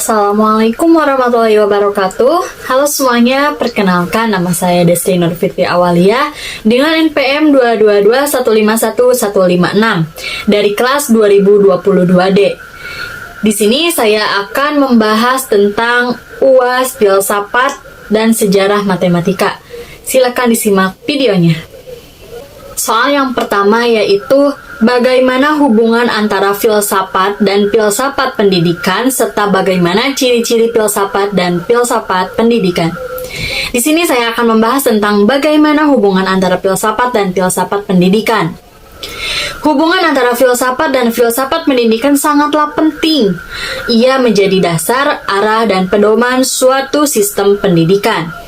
Assalamualaikum warahmatullahi wabarakatuh. Halo semuanya, perkenalkan nama saya Desti Nur Fitri Awalia dengan NPM 222151156 dari kelas 2022D. Di sini saya akan membahas tentang UAS, filsafat, dan sejarah matematika. Silakan disimak videonya. Soal yang pertama yaitu bagaimana hubungan antara filsafat dan filsafat pendidikan serta bagaimana ciri-ciri filsafat dan filsafat pendidikan. Di sini saya akan membahas tentang bagaimana hubungan antara filsafat dan filsafat pendidikan. Hubungan antara filsafat dan filsafat pendidikan sangatlah penting. Ia menjadi dasar, arah, dan pedoman suatu sistem pendidikan.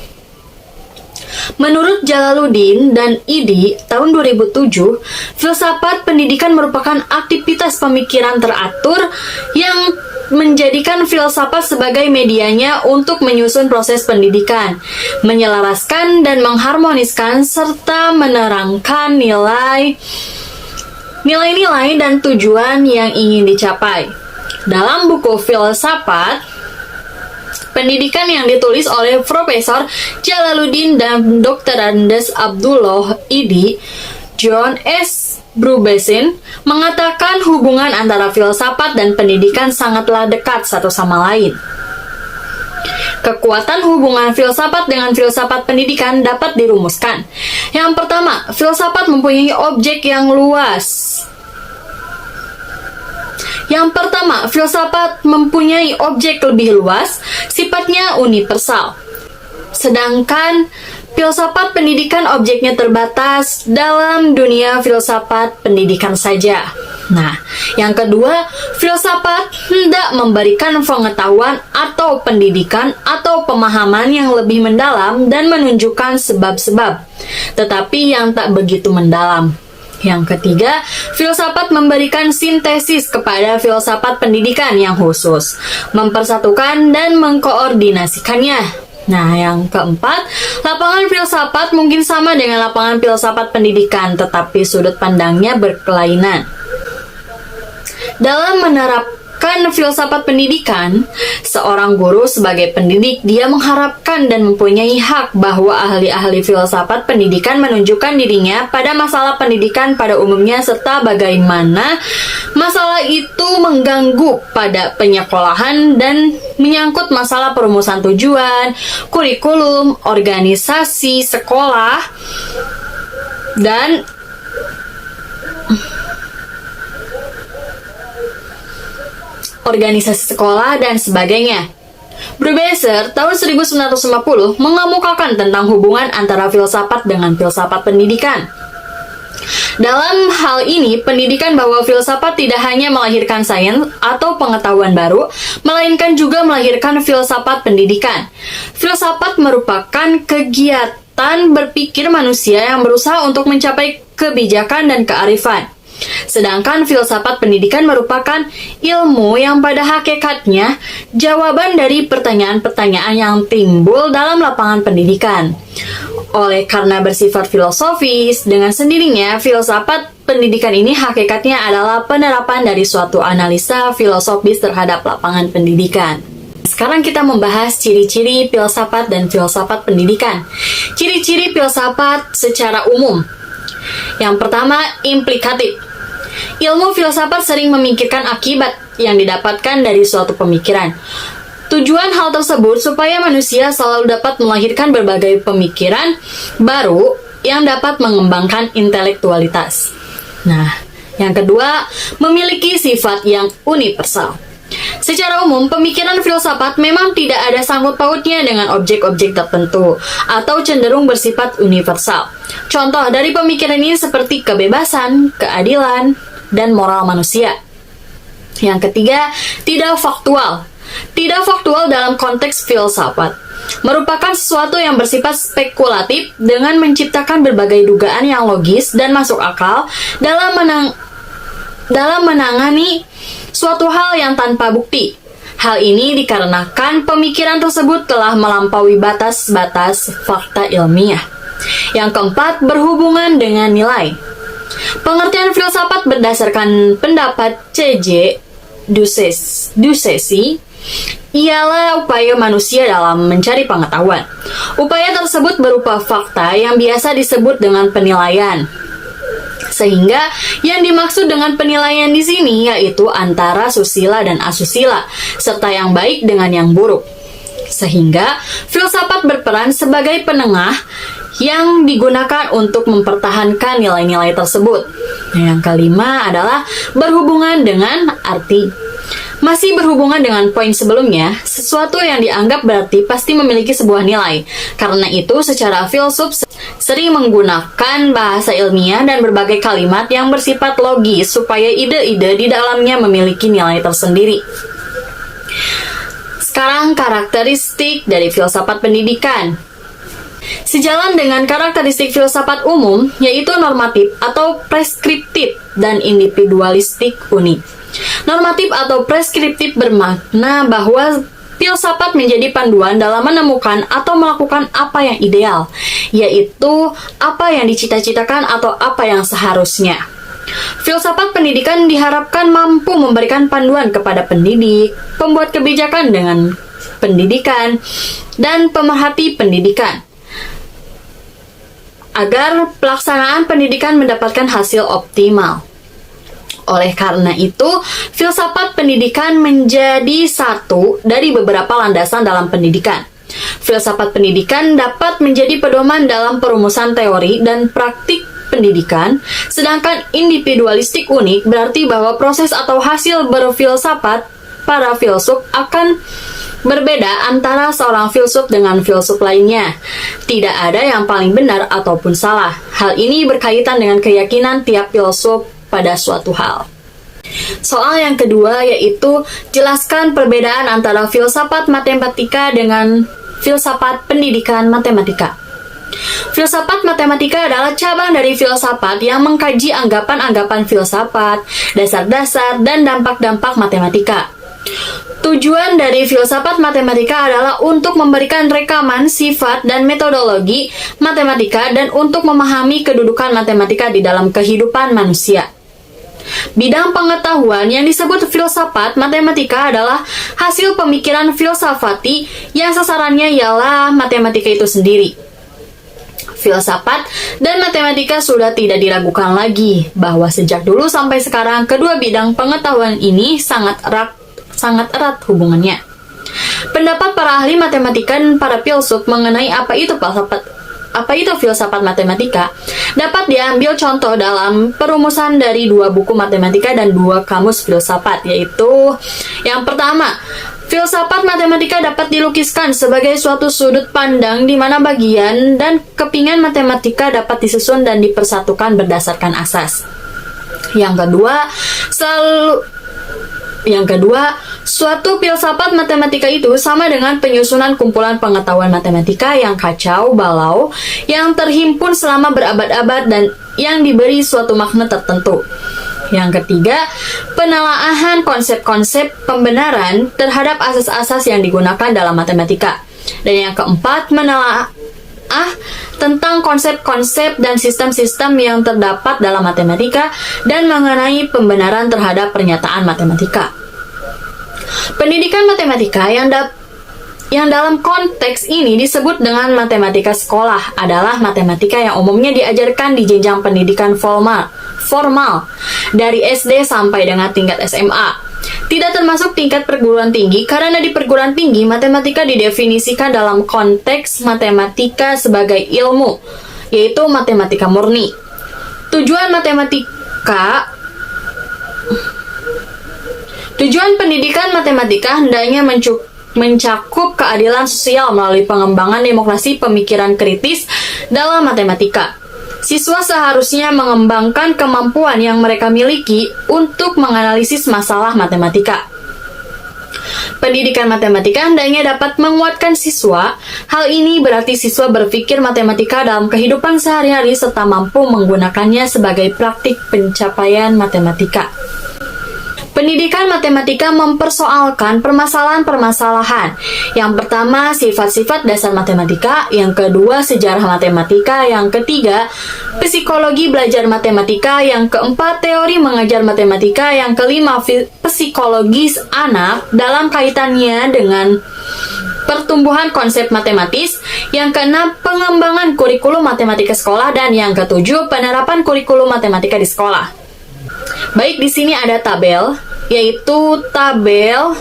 Menurut Jalaluddin dan Idi tahun 2007, filsafat pendidikan merupakan aktivitas pemikiran teratur yang menjadikan filsafat sebagai medianya untuk menyusun proses pendidikan, menyelaraskan dan mengharmoniskan serta menerangkan nilai-nilai dan tujuan yang ingin dicapai. Dalam buku Filsafat Pendidikan yang ditulis oleh Profesor Jalaluddin dan Dr. Andes Abdullah Idi, John S. Brubesin mengatakan hubungan antara filsafat dan pendidikan sangatlah dekat satu sama lain. Kekuatan hubungan filsafat dengan filsafat pendidikan dapat dirumuskan. Yang pertama, filsafat mempunyai objek yang luas. Yang pertama, filsafat mempunyai objek lebih luas, sifatnya universal. Sedangkan filsafat pendidikan objeknya terbatas dalam dunia filsafat pendidikan saja. Nah, yang kedua, filsafat hendak memberikan pengetahuan atau pendidikan atau pemahaman yang lebih mendalam dan menunjukkan sebab-sebab, tetapi yang tak begitu mendalam. Yang ketiga, filsafat memberikan sintesis kepada filsafat pendidikan yang khusus, mempersatukan dan mengkoordinasikannya. Nah, yang keempat, lapangan filsafat mungkin sama dengan lapangan filsafat pendidikan, tetapi sudut pandangnya berkelainan. Dalam menerapkan filsafat pendidikan, seorang guru sebagai pendidik, dia mengharapkan dan mempunyai hak bahwa ahli-ahli filsafat pendidikan menunjukkan dirinya pada masalah pendidikan pada umumnya serta bagaimana masalah itu mengganggu pada penyekolahan dan menyangkut masalah perumusan tujuan, kurikulum, organisasi sekolah, dan organisasi sekolah dan sebagainya. Brubaser tahun 1950 mengemukakan tentang hubungan antara filsafat dengan filsafat pendidikan. Dalam hal ini, pendidikan bahwa filsafat tidak hanya melahirkan sains atau pengetahuan baru, melainkan juga melahirkan filsafat pendidikan. Filsafat merupakan kegiatan berpikir manusia yang berusaha untuk mencapai kebijakan dan kearifan. Sedangkan filsafat pendidikan merupakan ilmu yang pada hakikatnya jawaban dari pertanyaan-pertanyaan yang timbul dalam lapangan pendidikan. Oleh karena bersifat filosofis, dengan sendirinya filsafat pendidikan ini hakikatnya adalah penerapan dari suatu analisa filosofis terhadap lapangan pendidikan. Sekarang kita membahas ciri-ciri filsafat dan filsafat pendidikan. Ciri-ciri filsafat secara umum. Yang pertama, implikatif. Ilmu filsafat sering memikirkan akibat yang didapatkan dari suatu pemikiran. Tujuan hal tersebut supaya manusia selalu dapat melahirkan berbagai pemikiran baru yang dapat mengembangkan intelektualitas. Nah, yang kedua, memiliki sifat yang universal. Secara umum, pemikiran filsafat memang tidak ada sangkut pautnya dengan objek-objek tertentu atau cenderung bersifat universal. Contoh dari pemikiran ini seperti kebebasan, keadilan, dan moral manusia. Yang ketiga, tidak faktual. Tidak faktual dalam konteks filsafat merupakan sesuatu yang bersifat spekulatif dengan menciptakan berbagai dugaan yang logis dan masuk akal dalam menangani suatu hal yang tanpa bukti. Hal ini dikarenakan pemikiran tersebut telah melampaui batas-batas fakta ilmiah. Yang keempat, berhubungan dengan nilai. Pengertian filsafat berdasarkan pendapat C.J. Ducesi ialah upaya manusia dalam mencari pengetahuan. Upaya tersebut berupa fakta yang biasa disebut dengan penilaian. Sehingga yang dimaksud dengan penilaian di sini yaitu antara susila dan asusila, serta yang baik dengan yang buruk. Sehingga filsafat berperan sebagai penengah yang digunakan untuk mempertahankan nilai-nilai tersebut. Yang kelima adalah berhubungan dengan arti. Masih berhubungan dengan poin sebelumnya, sesuatu yang dianggap berarti pasti memiliki sebuah nilai. Karena itu, secara filsuf sering menggunakan bahasa ilmiah dan berbagai kalimat yang bersifat logis supaya ide-ide di dalamnya memiliki nilai tersendiri. Sekarang karakteristik dari filsafat pendidikan. Sejalan dengan karakteristik filsafat umum, yaitu normatif atau preskriptif dan individualistik unik. Normatif atau preskriptif bermakna bahwa filsafat menjadi panduan dalam menemukan atau melakukan apa yang ideal, yaitu apa yang dicita-citakan atau apa yang seharusnya. Filsafat pendidikan diharapkan mampu memberikan panduan kepada pendidik, pembuat kebijakan dengan pendidikan, dan pemerhati pendidikan, agar pelaksanaan pendidikan mendapatkan hasil optimal. Oleh karena itu, filsafat pendidikan menjadi satu dari beberapa landasan dalam pendidikan. Filsafat pendidikan dapat menjadi pedoman dalam perumusan teori dan praktik pendidikan, sedangkan individualistik unik berarti bahwa proses atau hasil berfilsafat para filsuf akan berbeda antara seorang filsuf dengan filsuf lainnya. Tidak ada yang paling benar ataupun salah. Hal ini berkaitan dengan keyakinan tiap filsuf pada suatu hal. Soal yang kedua yaitu jelaskan perbedaan antara filsafat matematika dengan filsafat pendidikan matematika. Filsafat matematika adalah cabang dari filsafat yang mengkaji anggapan-anggapan filsafat, dasar-dasar, dan dampak-dampak matematika. Tujuan dari filsafat matematika adalah untuk memberikan rekaman sifat dan metodologi matematika dan untuk memahami kedudukan matematika di dalam kehidupan manusia. Bidang pengetahuan yang disebut filsafat matematika adalah hasil pemikiran filsafati yang sasarannya ialah matematika itu sendiri. Filsafat dan matematika sudah tidak diragukan lagi bahwa sejak dulu sampai sekarang kedua bidang pengetahuan ini sangat erat hubungannya. Pendapat para ahli matematika dan para filsuf mengenai apa itu filsafat matematika dapat diambil contoh dalam perumusan dari 2 buku matematika dan 2 kamus filsafat, yaitu yang pertama, filsafat matematika dapat dilukiskan sebagai suatu sudut pandang di mana bagian dan kepingan matematika dapat disusun dan dipersatukan berdasarkan asas. Yang kedua, suatu filsafat matematika itu sama dengan penyusunan kumpulan pengetahuan matematika yang kacau balau, yang terhimpun selama berabad-abad dan yang diberi suatu makna tertentu. Yang ketiga, penelaahan konsep-konsep pembenaran terhadap asas-asas yang digunakan dalam matematika. Dan yang keempat, menelaah tentang konsep-konsep dan sistem-sistem yang terdapat dalam matematika dan mengenai pembenaran terhadap pernyataan matematika. Pendidikan matematika yang dalam konteks ini disebut dengan matematika sekolah adalah matematika yang umumnya diajarkan di jenjang pendidikan formal dari SD sampai dengan tingkat SMA. Tidak termasuk tingkat perguruan tinggi karena di perguruan tinggi matematika didefinisikan dalam konteks matematika sebagai ilmu, yaitu matematika murni. Tujuan pendidikan matematika hendaknya mencakup keadilan sosial melalui pengembangan demokrasi pemikiran kritis dalam matematika. Siswa seharusnya mengembangkan kemampuan yang mereka miliki untuk menganalisis masalah matematika. Pendidikan matematika hendaknya dapat menguatkan siswa. Hal ini berarti siswa berpikir matematika dalam kehidupan sehari-hari serta mampu menggunakannya sebagai praktik pencapaian matematika. Pendidikan matematika mempersoalkan permasalahan-permasalahan. Yang pertama, sifat-sifat dasar matematika. Yang kedua, sejarah matematika. Yang ketiga, psikologi belajar matematika. Yang keempat, teori mengajar matematika. Yang kelima, psikologis anak dalam kaitannya dengan pertumbuhan konsep matematis. Yang keenam, pengembangan kurikulum matematika sekolah. Dan yang ketujuh, penerapan kurikulum matematika di sekolah. Baik, di sini ada tabel, yaitu tabel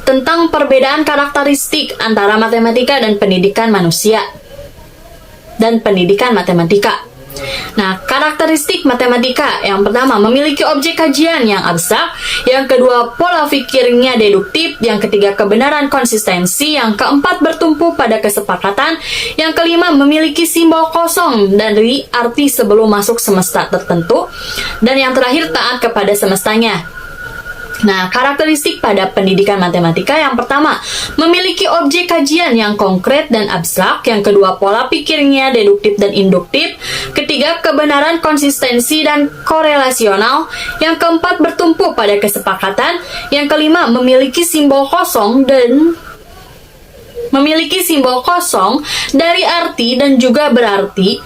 tentang perbedaan karakteristik antara matematika dan pendidikan manusia dan pendidikan matematika. Nah, karakteristik matematika yang pertama memiliki objek kajian yang abstrak, yang kedua pola pikirnya deduktif, yang ketiga kebenaran konsistensi, yang keempat bertumpu pada kesepakatan, yang kelima memiliki simbol kosong dari arti sebelum masuk semesta tertentu, dan yang terakhir taat kepada semestanya. Nah, karakteristik pada pendidikan matematika yang pertama, memiliki objek kajian yang konkret dan abstrak, yang kedua pola pikirnya deduktif dan induktif, ketiga kebenaran konsistensi dan korelasional, yang keempat bertumpu pada kesepakatan, yang kelima memiliki simbol kosong dari arti dan juga berarti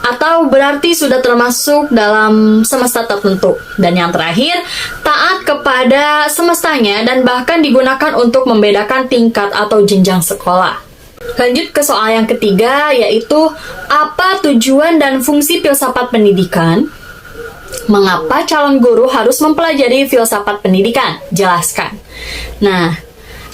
atau berarti sudah termasuk dalam semesta tertentu. Dan yang terakhir, taat kepada semestanya dan bahkan digunakan untuk membedakan tingkat atau jenjang sekolah. Lanjut ke soal yang ketiga, yaitu apa tujuan dan fungsi filsafat pendidikan? Mengapa calon guru harus mempelajari filsafat pendidikan? Jelaskan. Nah,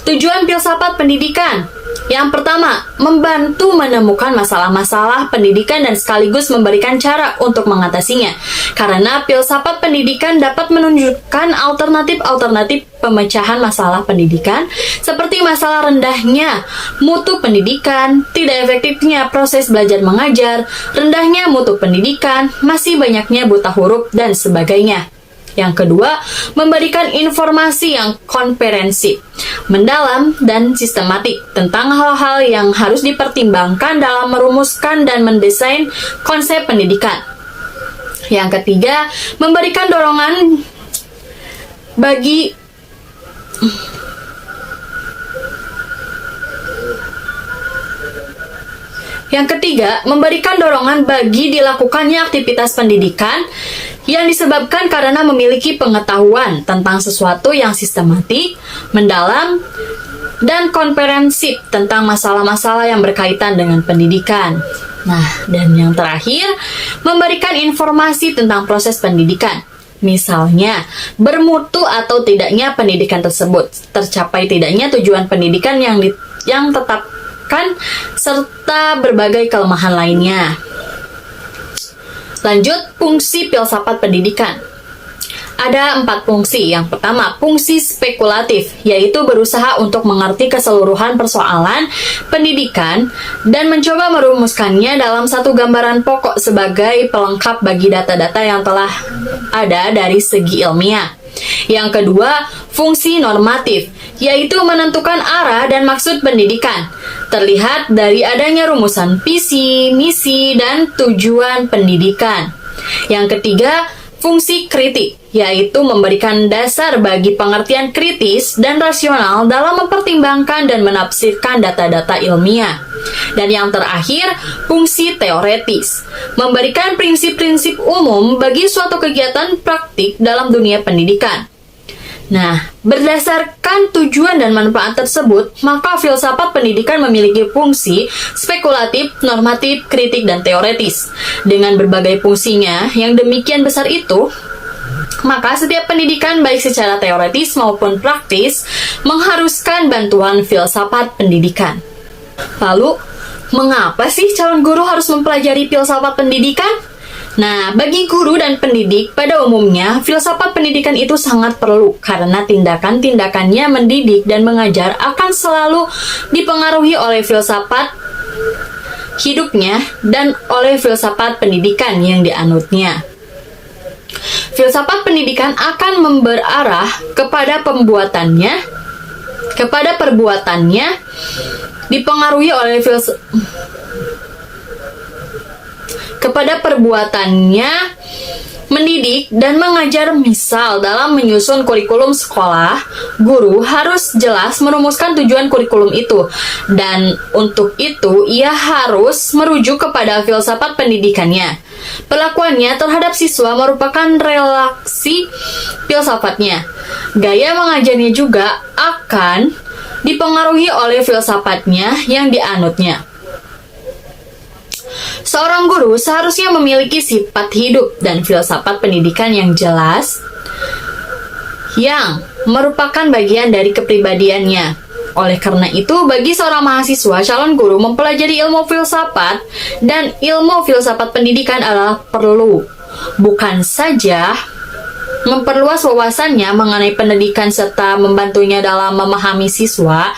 tujuan filsafat pendidikan yang pertama, membantu menemukan masalah-masalah pendidikan dan sekaligus memberikan cara untuk mengatasinya. Karena filsafat pendidikan dapat menunjukkan alternatif-alternatif pemecahan masalah pendidikan, seperti masalah rendahnya mutu pendidikan, tidak efektifnya proses belajar mengajar, rendahnya mutu pendidikan, masih banyaknya buta huruf, dan sebagainya. Yang kedua, memberikan informasi yang komprehensif, mendalam, dan sistematik tentang hal-hal yang harus dipertimbangkan dalam merumuskan dan mendesain konsep pendidikan. Yang ketiga, memberikan dorongan bagi dilakukannya aktivitas pendidikan yang disebabkan karena memiliki pengetahuan tentang sesuatu yang sistematik, mendalam, dan komprehensif tentang masalah-masalah yang berkaitan dengan pendidikan. Nah, dan yang terakhir, memberikan informasi tentang proses pendidikan. Misalnya, bermutu atau tidaknya pendidikan tersebut, tercapai tidaknya tujuan pendidikan yang tetapkan, serta berbagai kelemahan lainnya. Lanjut, fungsi filsafat pendidikan. Ada 4 fungsi. Yang pertama, fungsi spekulatif, yaitu berusaha untuk mengerti keseluruhan persoalan pendidikan dan mencoba merumuskannya dalam satu gambaran pokok sebagai pelengkap bagi data-data yang telah ada dari segi ilmiah. Yang kedua, fungsi normatif, yaitu menentukan arah dan maksud pendidikan. Terlihat dari adanya rumusan visi, misi, dan tujuan pendidikan. Yang ketiga, fungsi kritik, yaitu memberikan dasar bagi pengertian kritis dan rasional dalam mempertimbangkan dan menafsirkan data-data ilmiah. Dan yang terakhir, fungsi teoretis, memberikan prinsip-prinsip umum bagi suatu kegiatan praktik dalam dunia pendidikan. Nah, berdasarkan tujuan dan manfaat tersebut, maka filsafat pendidikan memiliki fungsi spekulatif, normatif, kritik, dan teoretis. Dengan berbagai fungsinya yang demikian besar itu, maka setiap pendidikan baik secara teoretis maupun praktis mengharuskan bantuan filsafat pendidikan. Lalu, mengapa sih calon guru harus mempelajari filsafat pendidikan? Nah, bagi guru dan pendidik pada umumnya, filsafat pendidikan itu sangat perlu karena tindakan-tindakannya mendidik dan mengajar akan selalu dipengaruhi oleh filsafat hidupnya dan oleh filsafat pendidikan yang dianutnya. Filsafat pendidikan akan berarah kepada perbuatannya dipengaruhi oleh mendidik dan mengajar. Misal dalam menyusun kurikulum sekolah, guru harus jelas merumuskan tujuan kurikulum itu, dan untuk itu ia harus merujuk kepada filsafat pendidikannya. Perlakuannya terhadap siswa merupakan relasi filsafatnya. Gaya mengajarnya juga akan dipengaruhi oleh filsafatnya yang dianutnya. Seorang guru seharusnya memiliki sifat hidup dan filsafat pendidikan yang jelas, yang merupakan bagian dari kepribadiannya. Oleh karena itu, bagi seorang mahasiswa, calon guru mempelajari ilmu filsafat dan ilmu filsafat pendidikan adalah perlu, bukan saja memperluas wawasannya mengenai pendidikan serta membantunya dalam memahami siswa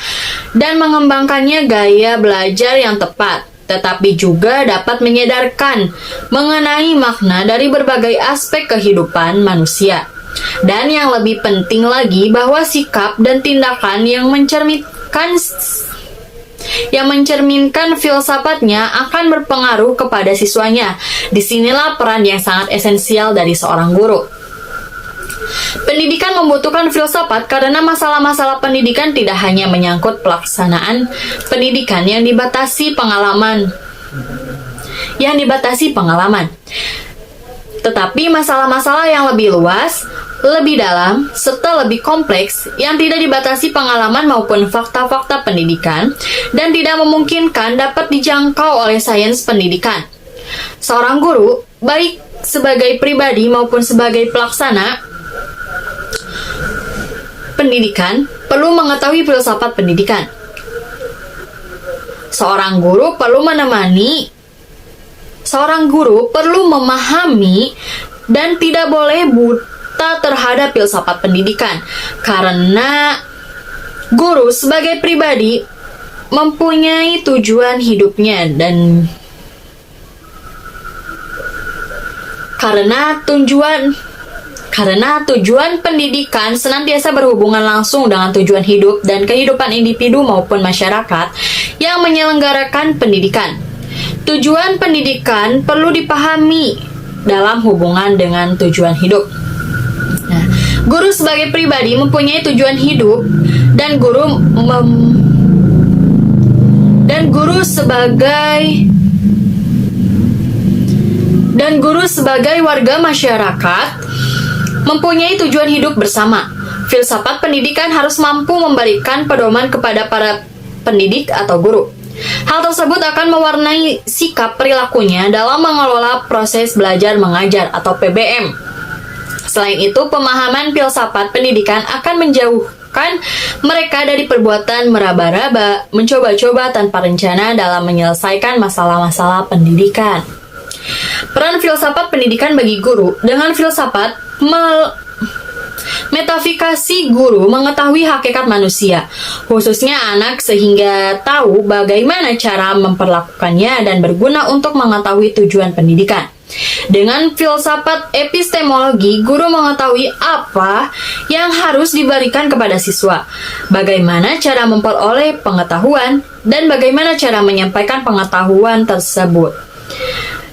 dan mengembangkannya gaya belajar yang tepat, tetapi juga dapat menyadarkan mengenai makna dari berbagai aspek kehidupan manusia. Dan yang lebih penting lagi, bahwa sikap dan tindakan yang mencerminkan filsafatnya akan berpengaruh kepada siswanya. Disinilah peran yang sangat esensial dari seorang guru. Pendidikan membutuhkan filsafat karena masalah-masalah pendidikan tidak hanya menyangkut pelaksanaan pendidikan yang dibatasi pengalaman, tetapi masalah-masalah yang lebih luas, lebih dalam, serta lebih kompleks yang tidak dibatasi pengalaman maupun fakta-fakta pendidikan dan tidak memungkinkan dapat dijangkau oleh sains pendidikan. Seorang guru, baik sebagai pribadi maupun sebagai pelaksana pendidikan, perlu mengetahui filsafat pendidikan. Seorang guru perlu memahami dan tidak boleh buta terhadap filsafat pendidikan, karena guru sebagai pribadi mempunyai tujuan hidupnya dan karena tujuan pendidikan senantiasa berhubungan langsung dengan tujuan hidup dan kehidupan individu maupun masyarakat yang menyelenggarakan pendidikan. Tujuan pendidikan perlu dipahami dalam hubungan dengan tujuan hidup. Nah, guru sebagai pribadi mempunyai tujuan hidup dan guru sebagai warga masyarakat mempunyai tujuan hidup bersama. Filsafat pendidikan harus mampu memberikan pedoman kepada para pendidik atau guru. Hal tersebut akan mewarnai sikap perilakunya dalam mengelola proses belajar mengajar atau PBM. Selain itu, pemahaman filsafat pendidikan akan menjauhkan mereka dari perbuatan meraba-raba, mencoba-coba tanpa rencana dalam menyelesaikan masalah-masalah pendidikan. Peran filsafat pendidikan bagi guru. Dengan filsafat, metafikasi guru mengetahui hakikat manusia, khususnya anak, sehingga tahu bagaimana cara memperlakukannya dan berguna untuk mengetahui tujuan pendidikan. Dengan filsafat epistemologi, guru mengetahui apa yang harus diberikan kepada siswa, bagaimana cara memperoleh pengetahuan, dan bagaimana cara menyampaikan pengetahuan tersebut.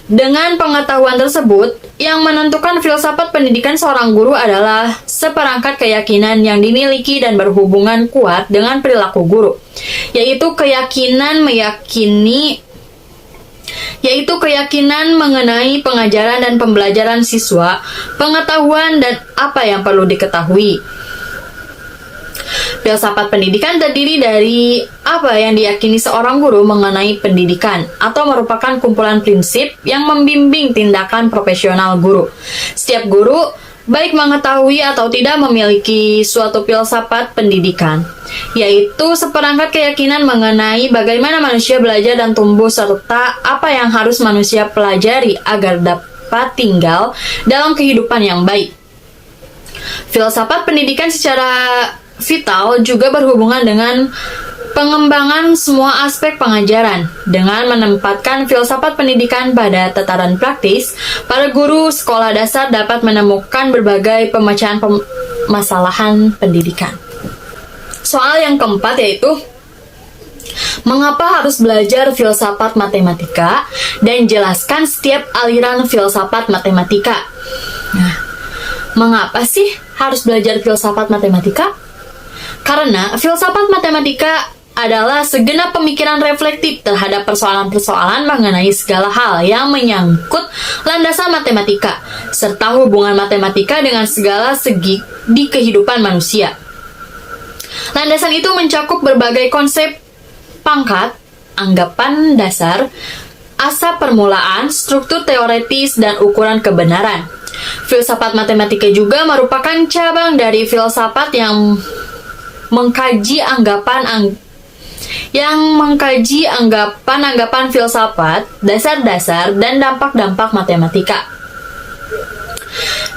Dengan pengetahuan tersebut, yang menentukan filsafat pendidikan seorang guru adalah seperangkat keyakinan yang dimiliki dan berhubungan kuat dengan perilaku guru, yaitu keyakinan mengenai pengajaran dan pembelajaran siswa, pengetahuan dan apa yang perlu diketahui. Filsafat pendidikan terdiri dari apa yang diyakini seorang guru mengenai pendidikan, atau merupakan kumpulan prinsip yang membimbing tindakan profesional guru. Setiap guru, baik mengetahui atau tidak, memiliki suatu filsafat pendidikan, yaitu seperangkat keyakinan mengenai bagaimana manusia belajar dan tumbuh, serta apa yang harus manusia pelajari agar dapat tinggal dalam kehidupan yang baik. Filsafat pendidikan secara vital juga berhubungan dengan pengembangan semua aspek pengajaran. Dengan menempatkan filsafat pendidikan pada tataran praktis, para guru sekolah dasar dapat menemukan berbagai pemecahan permasalahan pendidikan. Soal yang keempat yaitu mengapa harus belajar filsafat matematika, dan jelaskan setiap aliran filsafat matematika. Mengapa sih harus belajar filsafat matematika? Karena filsafat matematika adalah segenap pemikiran reflektif terhadap persoalan-persoalan mengenai segala hal yang menyangkut landasan matematika, serta hubungan matematika dengan segala segi di kehidupan manusia. Landasan itu mencakup berbagai konsep pangkat, anggapan dasar, asal permulaan, struktur teoretis, dan ukuran kebenaran. Filsafat matematika juga merupakan cabang dari filsafat yang mengkaji anggapan-anggapan filsafat, dasar-dasar, dan dampak-dampak matematika.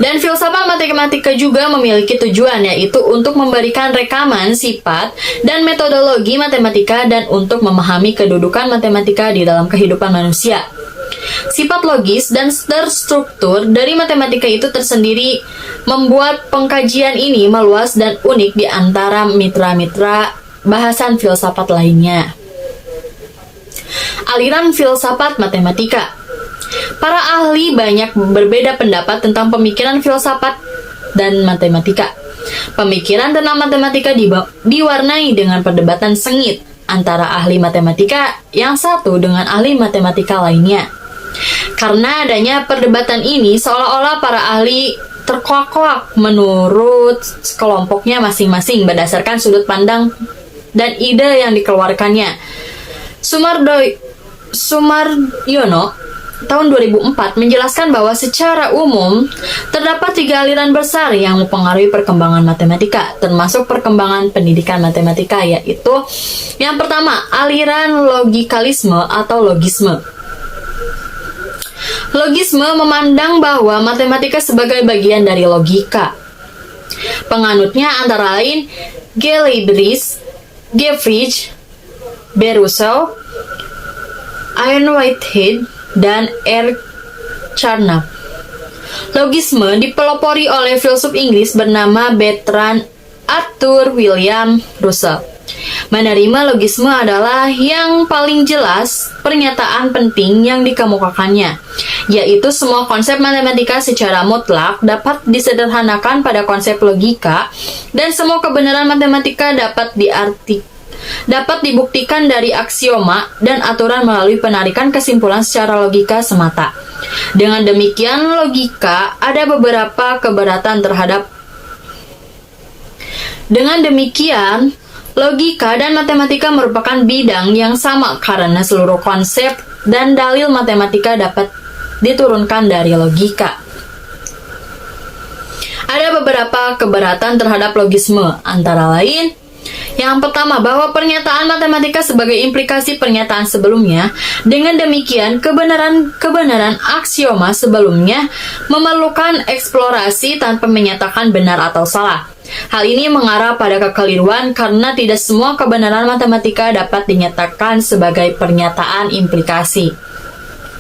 Dan filsafat matematika juga memiliki tujuan, yaitu untuk memberikan rekaman sifat dan metodologi matematika dan untuk memahami kedudukan matematika di dalam kehidupan manusia. Sifat logis dan terstruktur dari matematika itu tersendiri membuat pengkajian ini meluas dan unik di antara mitra-mitra bahasan filsafat lainnya. Aliran filsafat matematika. Para ahli banyak berbeda pendapat tentang pemikiran filsafat dan matematika. Pemikiran tentang matematika diwarnai dengan perdebatan sengit antara ahli matematika yang satu dengan ahli matematika lainnya. Karena adanya perdebatan ini, seolah-olah para ahli terkoak-koak menurut kelompoknya masing-masing berdasarkan sudut pandang dan ide yang dikeluarkannya. Sumaryono tahun 2004 menjelaskan bahwa secara umum terdapat 3 aliran besar yang mempengaruhi perkembangan matematika, termasuk perkembangan pendidikan matematika, yaitu yang pertama, aliran logikalisme atau logisme. Logisme memandang bahwa matematika sebagai bagian dari logika. Penganutnya antara lain G. Leibniz, G. Frege, B. Russell, Ian Whitehead, dan R. Carnap. Logisme dipelopori oleh filsuf Inggris bernama Bertrand Arthur William Russell. Menerima logisme adalah yang paling jelas pernyataan penting yang dikemukakannya, yaitu semua konsep matematika secara mutlak dapat disederhanakan pada konsep logika, dan semua kebenaran matematika dapat dibuktikan dari aksioma dan aturan melalui penarikan kesimpulan secara logika semata. Dengan demikian, logika ada beberapa keberatan terhadap logika dan matematika merupakan bidang yang sama karena seluruh konsep dan dalil matematika dapat diturunkan dari logika. Ada beberapa keberatan terhadap logisme, antara lain yang pertama, bahwa pernyataan matematika sebagai implikasi pernyataan sebelumnya. Dengan demikian, kebenaran aksioma sebelumnya memerlukan eksplorasi tanpa menyatakan benar atau salah. Hal ini mengarah pada kekeliruan karena tidak semua kebenaran matematika dapat dinyatakan sebagai pernyataan implikasi.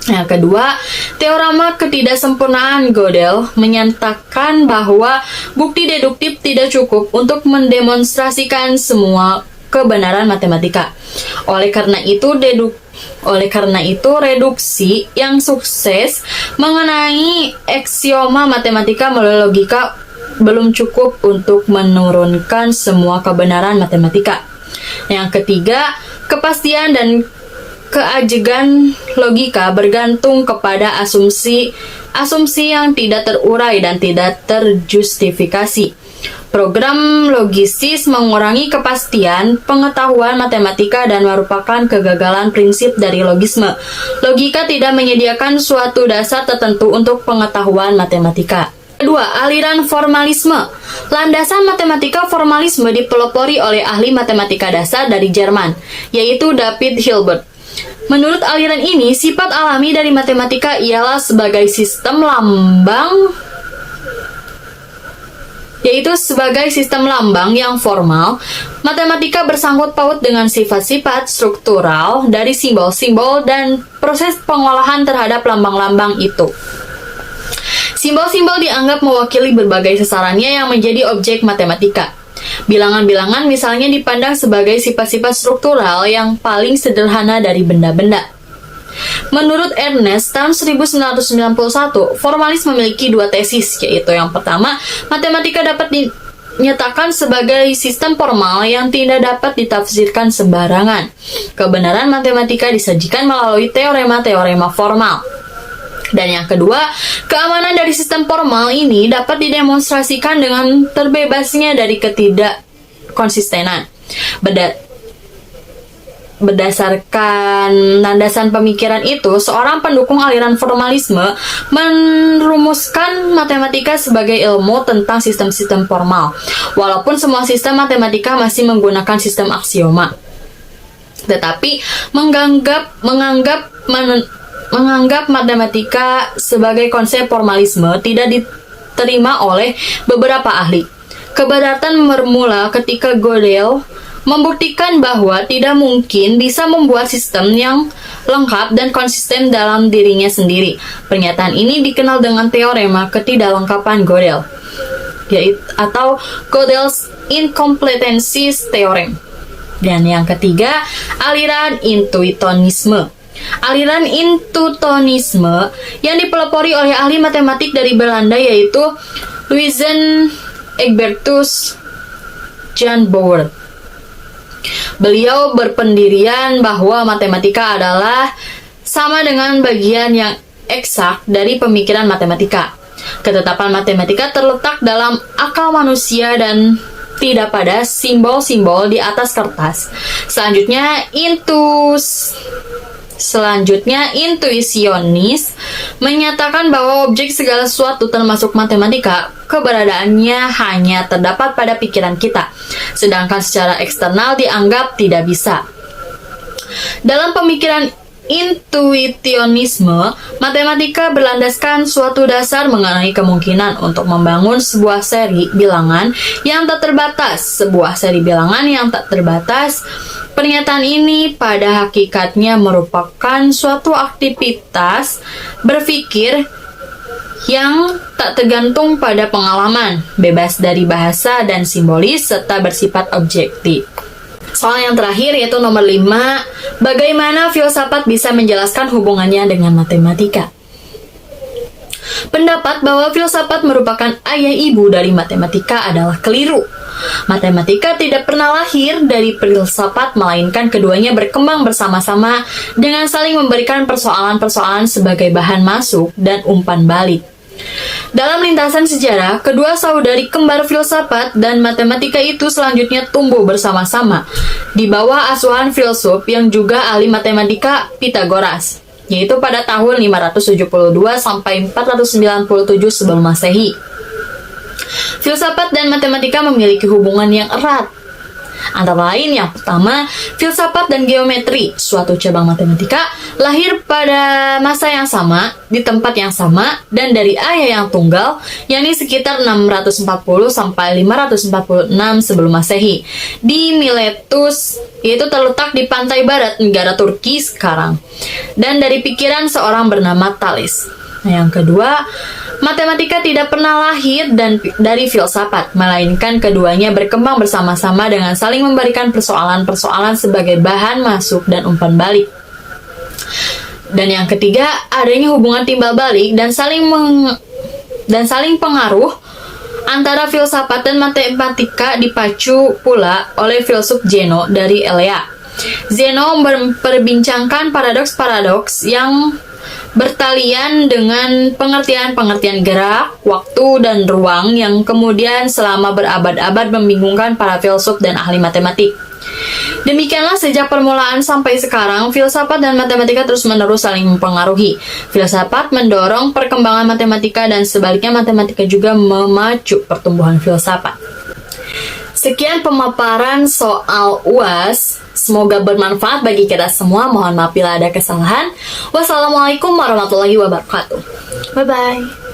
Yang kedua, teorema ketidaksempurnaan Gödel menyatakan bahwa bukti deduktif tidak cukup untuk mendemonstrasikan semua kebenaran matematika. Oleh karena itu, reduksi yang sukses mengenai aksioma matematika melalui logika belum cukup untuk menurunkan semua kebenaran matematika. Yang ketiga, kepastian dan keajegan logika bergantung kepada asumsi yang tidak terurai dan tidak terjustifikasi. Program logisis mengurangi kepastian pengetahuan matematika dan merupakan kegagalan prinsip dari logisme. Logika tidak menyediakan suatu dasar tertentu untuk pengetahuan matematika. Kedua, aliran formalisme. Landasan matematika formalisme dipelopori oleh ahli matematika dasar dari Jerman, yaitu David Hilbert. Menurut aliran ini, sifat alami dari matematika ialah sebagai sistem lambang yang formal. Matematika bersangkut paut dengan sifat-sifat struktural dari simbol-simbol dan proses pengolahan terhadap lambang-lambang itu. Simbol-simbol dianggap mewakili berbagai sasarannya yang menjadi objek matematika. Bilangan-bilangan misalnya dipandang sebagai sifat-sifat struktural yang paling sederhana dari benda-benda. Menurut Ernest, tahun 1991, formalis memiliki dua tesis, yaitu yang pertama, matematika dapat dinyatakan sebagai sistem formal yang tidak dapat ditafsirkan sembarangan. Kebenaran matematika disajikan melalui teorema-teorema formal. Dan yang kedua, keamanan dari sistem formal ini dapat didemonstrasikan dengan terbebasnya dari ketidakkonsistenan. Berdasarkan landasan pemikiran itu, seorang pendukung aliran formalisme merumuskan matematika sebagai ilmu tentang sistem-sistem formal, walaupun semua sistem matematika masih menggunakan sistem aksioma. Tetapi menganggap matematika sebagai konsep formalisme tidak diterima oleh beberapa ahli. Keberatan bermula ketika Gödel membuktikan bahwa tidak mungkin bisa membuat sistem yang lengkap dan konsisten dalam dirinya sendiri. Pernyataan ini dikenal dengan teorema ketidaklengkapan Gödel, atau Gödel's incompletency theorem. Dan yang ketiga, aliran intuitonisme. Aliran intuitonisme yang dipelopori oleh ahli matematik dari Belanda, yaitu Louisen Egbertus Jan Boer. Beliau berpendirian bahwa matematika adalah sama dengan bagian yang eksak dari pemikiran matematika. Ketetapan matematika terletak dalam akal manusia dan tidak pada simbol-simbol di atas kertas. Selanjutnya, intuisionis menyatakan bahwa objek segala sesuatu termasuk matematika, keberadaannya hanya terdapat pada pikiran kita, sedangkan secara eksternal dianggap tidak bisa. Dalam pemikiran intuitionisme, matematika berlandaskan suatu dasar mengenai kemungkinan untuk membangun sebuah seri bilangan yang tak terbatas. Pernyataan ini pada hakikatnya merupakan suatu aktivitas berpikir yang tak tergantung pada pengalaman, bebas dari bahasa dan simbolis, serta bersifat objektif. Soal yang terakhir yaitu nomor 5, bagaimana filsafat bisa menjelaskan hubungannya dengan matematika? Pendapat bahwa filsafat merupakan ayah ibu dari matematika adalah keliru. Matematika tidak pernah lahir dari filsafat, melainkan keduanya berkembang bersama-sama dengan saling memberikan persoalan-persoalan sebagai bahan masuk dan umpan balik. Dalam lintasan sejarah, kedua saudari kembar filsafat dan matematika itu selanjutnya tumbuh bersama-sama di bawah asuhan filsuf yang juga ahli matematika, Pythagoras, yaitu pada tahun 572 sampai 497 sebelum Masehi. Filsafat dan matematika memiliki hubungan yang erat. Antara lain, yang pertama, filsafat dan geometri, suatu cabang matematika, lahir pada masa yang sama, di tempat yang sama, dan dari ayah yang tunggal, yakni sekitar 640 sampai 546 sebelum Masehi, di Miletus, yaitu terletak di pantai barat negara Turki sekarang, dan dari pikiran seorang bernama Thales. Yang kedua, matematika tidak pernah lahir dari filsafat, melainkan keduanya berkembang bersama-sama dengan saling memberikan persoalan-persoalan sebagai bahan masuk dan umpan balik. Dan yang ketiga, adanya hubungan timbal balik dan saling pengaruh antara filsafat dan matematika dipacu pula oleh filsuf Zeno dari Elea. Zeno memperbincangkan paradoks-paradoks yang bertalian dengan pengertian-pengertian gerak, waktu, dan ruang yang kemudian selama berabad-abad membingungkan para filsuf dan ahli matematik. Demikianlah sejak permulaan sampai sekarang, filsafat dan matematika terus-menerus saling mempengaruhi. Filsafat mendorong perkembangan matematika dan sebaliknya matematika juga memacu pertumbuhan filsafat. Sekian pemaparan soal UAS. Semoga bermanfaat bagi kita semua. Mohon maaf bila ada kesalahan. Wassalamualaikum warahmatullahi wabarakatuh. Bye-bye.